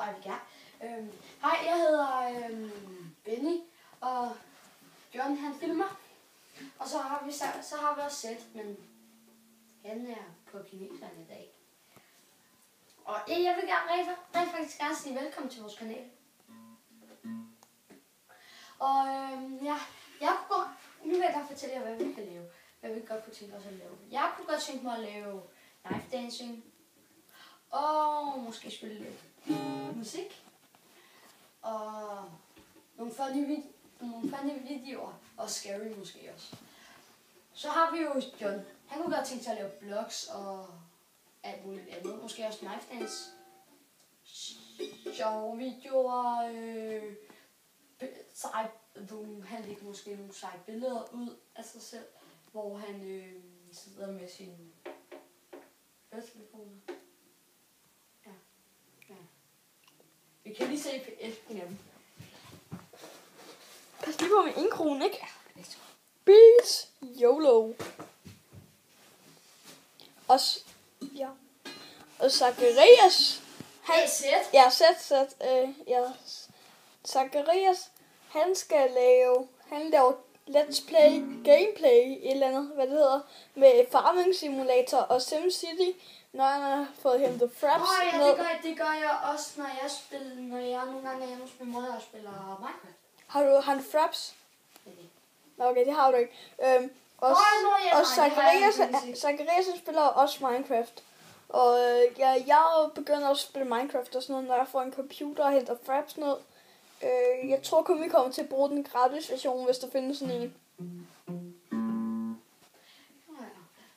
hvor er vi gerne. Hej, jeg hedder Benny, og John han filmer. Og så har vi også set, men han er på kineserne i dag. Og jeg vil rent faktisk gerne sige velkommen til vores kanal. Og nu vil jeg godt fortælle jer, hvad vi kan lave. Hvad vi godt kunne tænke os at lave. Jeg kunne godt tænke mig at lave knife dancing. Og måske spille lidt musik. Og nogle funny videoer. Og scary måske også. Så har vi jo John. Han kunne godt tænke sig at lave vlogs og alt muligt andet. Måske også knife dance. Sjove videoer. Han lægger måske nogle seje billeder ud af sig selv. Hvor han sidder med sine høretelefoner. Ja. Vi kan lige se på dem. Pas lige på med 1 krone, ikke? Ja, det er så. Peace. YOLO. Og Zacharias. Zacharias. Han laver Let's Play Gameplay, et eller andet, hvad det hedder, med Farming Simulator og SimCity, når han har fået hentet fraps ned. Det gør jeg også, når jeg nogle gange er hjemme hos min mor og spiller Minecraft. Har du fraps? Nej. Okay, det har du ikke. Og Zacharias spiller også Minecraft. Og jeg begynder også at spille Minecraft og sådan noget, når jeg får en computer og henter fraps ned. Jeg tror kun vi kommer til at bruge den gratis version, hvis der findes sådan en.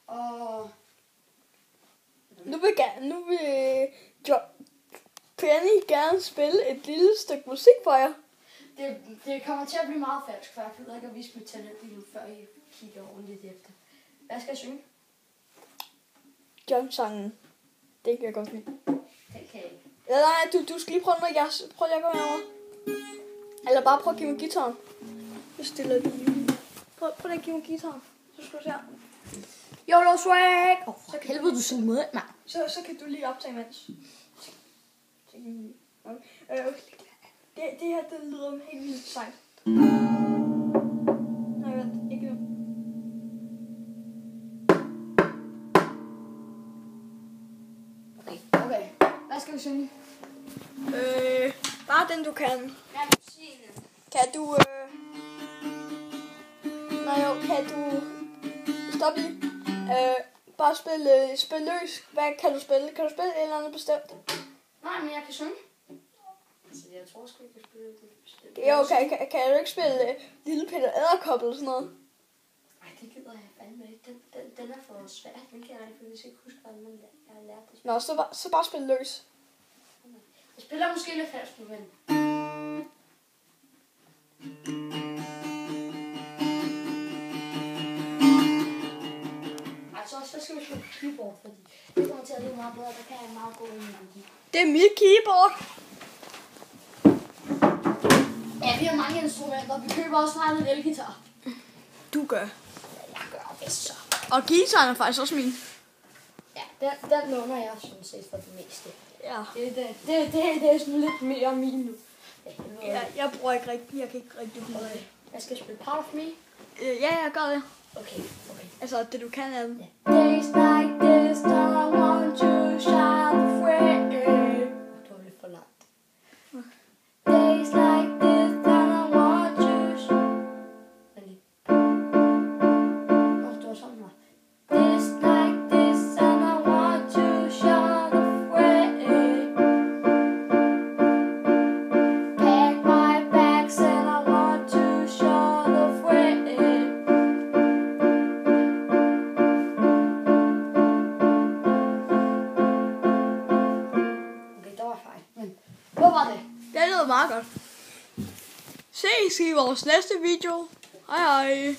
Og Nu vil Penny gerne spille et lille stykke musik for jer. det kommer til at blive meget falsk, for jeg gider ikke at vise mit talent lige nu, før I kigger ordentligt efter. Hvad skal jeg synge? John-sangen. Det kan jeg godt lide. Det kan jeg ikke. Ja, nej, du skal lige prøve noget. Prøv lige at komme herover. Eller bare prøv at give mig guitaren. Jeg stiller lige. Prøv lige at give mig guitaren. Så skal du se her. YOLO swag! Så helvede du sådan med, mand. Så kan du lige optage imens. Okay. Det her, det lyder helt vildt sejt. Nej, vent. Ikke nu. Okay. Hvad skal vi synge? Bare den du kan. Ja, Kan du... kan du... Stop lige. Bare spil løs. Hvad kan du spille? Kan du spille et eller andet bestemt? Nej, men jeg kan synge. Altså, jeg tror sgu ikke, jeg kan spille det bestemt. Jo, kan du ikke spille Lille Peter Edderkop eller sådan noget? Nej, det gider jeg fandme ikke. Den er for svær. Den kan jeg faktisk ikke huske, hvordan jeg har lært det. Nå, så bare spil løs. Jeg spiller måske lidt falsk nu, men... Så skal vi spille keyboard, fordi det kommer til at lyde meget bedre. Der kan jeg en meget god melodi. Det er mit keyboard. Ja, vi har mange instrumenter. Vi køber også snart en elgitar. Du gør. Ja, jeg gør det så. Og guitaren er faktisk også min. Ja, den låner jeg sådan set for det meste. Ja. Det er sådan lidt mere min nu. Ja, jeg bruger ikke rigtig. Jeg kan ikke rigtig bruge det. Jeg skal spille Part of Me. Ja, jeg gør det. Okay. Altså, det du kan af den. Days like this, I want to shine free. Det var lidt for langt. Days like this, I want to shine. Det var sådan her. Days like this, I want to shine free. Pack my bags and I want to shine free. Hvor var det? Det lyder meget godt. Ses i vores næste video. Hej hej.